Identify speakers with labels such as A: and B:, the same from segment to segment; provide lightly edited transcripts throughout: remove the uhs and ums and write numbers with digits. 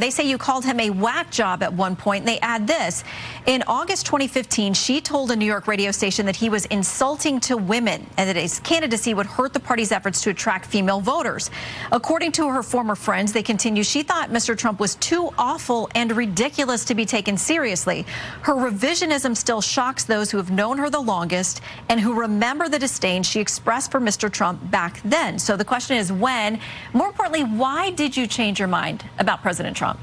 A: They say you called him a whack job at one point. They add this. In August 2015, she told a New York radio station that he was insulting to women and that his candidacy would hurt the party's efforts to attract female voters. According to her former friends, they continue, she thought Mr. Trump was too awful and ridiculous to be taken seriously. Her revisionism still shocks those who have known her the longest and who remember the disdain she expressed for Mr. Trump back then. So the question is when, more importantly, why did you change your mind about President Trump?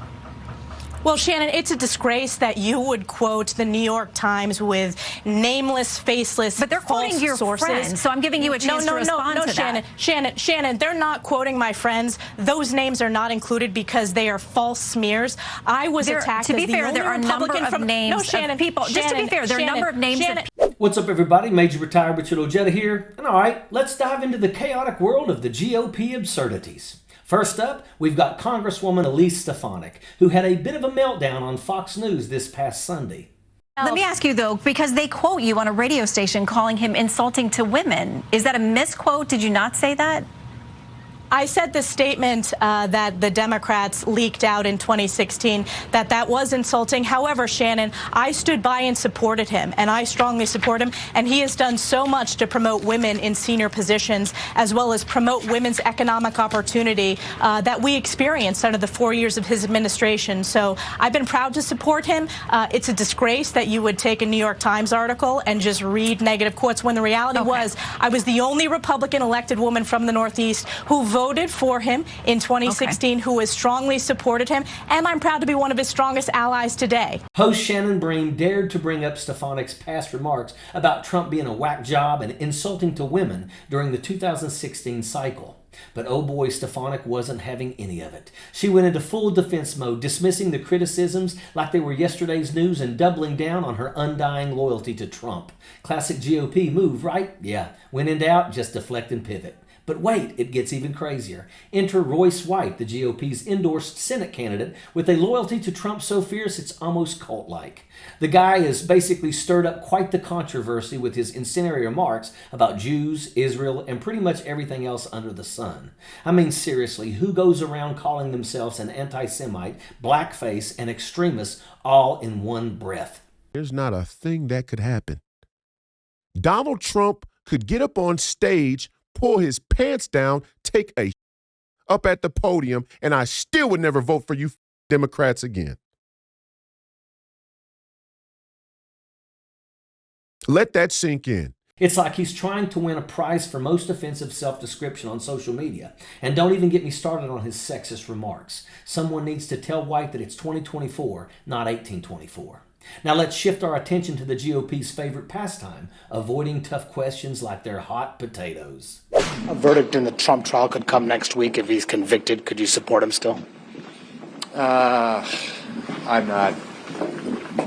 B: Well, Shannon, it's a disgrace that you would quote the New York Times with nameless, faceless,
A: but they're quoting your
B: sources.
A: Friends, so I'm giving you a chance to respond to
B: Shannon,
A: that.
B: Shannon, they're not quoting my friends. Those names are not included because they are false smears. I was attacked.
A: To be fair, there are a number of names of people. Just to be fair, there are a number of names of people.
C: What's up, everybody? Major Retired Richard Ojeda here. And all right, let's dive into the chaotic world of the GOP absurdities. First up, we've got Congresswoman Elise Stefanik, who had a bit of a meltdown on Fox News this past Sunday.
A: Let me ask you, though, because they quote you on a radio station calling him insulting to women. Is that a misquote? Did you not say that?
B: I said the statement that the Democrats leaked out in 2016, that was insulting. However, Shannon, I stood by and supported him, and I strongly support him. And he has done so much to promote women in senior positions, as well as promote women's economic opportunity that we experienced under the 4 years of his administration. So I've been proud to support him. It's a disgrace that you would take a New York Times article and just read negative quotes when the reality was I was the only Republican elected woman from the Northeast who voted for him in 2016, who has strongly supported him, and I'm proud to be one of his strongest allies today.
C: Host Shannon Bream dared to bring up Stefanik's past remarks about Trump being a whack job and insulting to women during the 2016 cycle. But oh boy, Stefanik wasn't having any of it. She went into full defense mode, dismissing the criticisms like they were yesterday's news and doubling down on her undying loyalty to Trump. Classic GOP move, right? Yeah. When in doubt, just deflect and pivot. But wait, it gets even crazier. Enter Royce White, the GOP's endorsed Senate candidate, with a loyalty to Trump so fierce it's almost cult-like. The guy has basically stirred up quite the controversy with his incendiary remarks about Jews, Israel, and pretty much everything else under the sun. I mean, seriously, who goes around calling themselves an anti-Semite, blackface, and extremist all in one breath?
D: There's not a thing that could happen. Donald Trump could get up on stage, pull his pants down, take a up at the podium, and I still would never vote for you Democrats again. Let that sink in.
C: It's like he's trying to win a prize for most offensive self-description on social media. And don't even get me started on his sexist remarks. Someone needs to tell White that it's 2024, not 1824. Now let's shift our attention to the GOP's favorite pastime, avoiding tough questions like they're hot potatoes.
E: A verdict in the Trump trial could come next week if he's convicted. Could you support him still?
F: I'm not.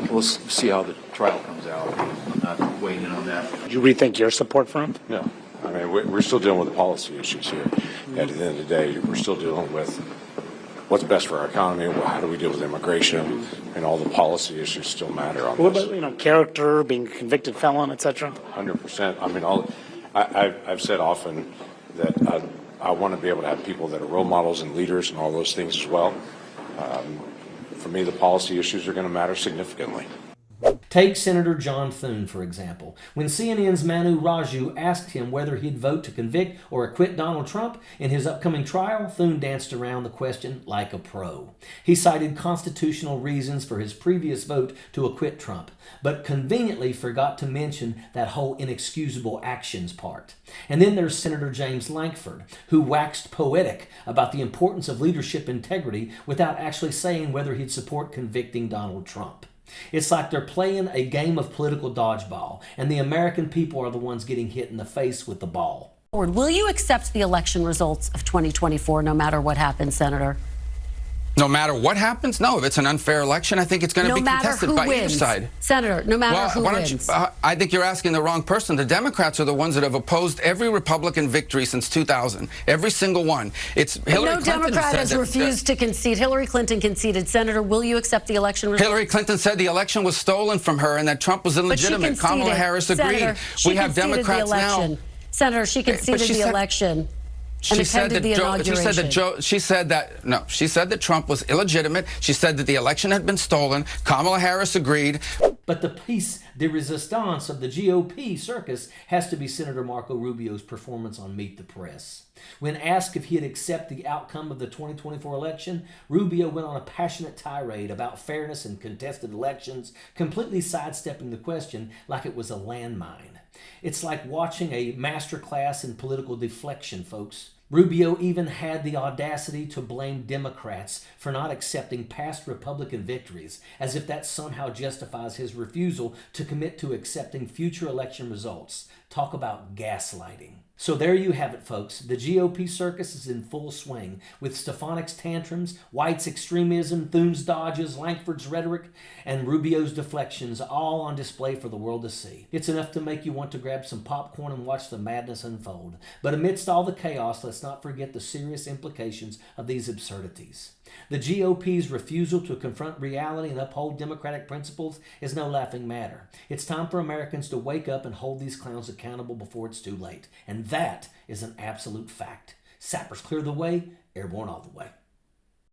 F: We'll see how the trial comes out. I'm not weighing in on that.
E: Did you rethink your support for him?
F: No. I mean, we're still dealing with the policy issues here. At the end of the day, we're still dealing with what's best for our economy, how do we deal with immigration, and all the policy issues still matter on
E: what
F: this.
E: about, character, being a convicted felon, etc.?
F: 100%. I mean, I've said often that I want to be able to have people that are role models and leaders and all those things as well. For me, the policy issues are going to matter significantly.
C: Take Senator John Thune, for example. When CNN's Manu Raju asked him whether he'd vote to convict or acquit Donald Trump in his upcoming trial, Thune danced around the question like a pro. He cited constitutional reasons for his previous vote to acquit Trump, but conveniently forgot to mention that whole inexcusable actions part. And then there's Senator James Lankford, who waxed poetic about the importance of leadership integrity without actually saying whether he'd support convicting Donald Trump. It's like they're playing a game of political dodgeball, and the American people are the ones getting hit in the face with the ball.
G: Will you accept the election results of 2024 no matter what happens, Senator?
H: No matter what happens? No, if it's an unfair election, I think it's going to be contested by either side.
G: Senator, no matter who wins.
H: I think you're asking the wrong person. The Democrats are the ones that have opposed every Republican victory since 2000. Every single one. It's Hillary Clinton.
G: No Democrat has refused to concede. Hillary Clinton conceded. Senator, will you accept the election results?
H: Hillary Clinton said the election was stolen from her and that Trump was illegitimate. Kamala Harris agreed.
G: Senator,
H: we have Democrats now.
G: Senator, she conceded the election. and attended the inauguration.
H: She said that Trump was illegitimate. She said that the election had been stolen. Kamala Harris agreed.
C: But the piece de resistance of the GOP circus has to be Senator Marco Rubio's performance on Meet the Press. When asked if he'd accept the outcome of the 2024 election, Rubio went on a passionate tirade about fairness in contested elections, completely sidestepping the question like it was a landmine. It's like watching a master class in political deflection, folks. Rubio even had the audacity to blame Democrats for not accepting past Republican victories, as if that somehow justifies his refusal to commit to accepting future election results. Talk about gaslighting. So there you have it, folks. The GOP circus is in full swing, with Stefanik's tantrums, White's extremism, Thune's dodges, Lankford's rhetoric, and Rubio's deflections all on display for the world to see. It's enough to make you want to grab some popcorn and watch the madness unfold. But amidst all the chaos, let's not forget the serious implications of these absurdities. The GOP's refusal to confront reality and uphold democratic principles is no laughing matter. It's time for Americans to wake up and hold these clowns accountable before it's too late. And that is an absolute fact. Sappers clear the way, airborne all the way.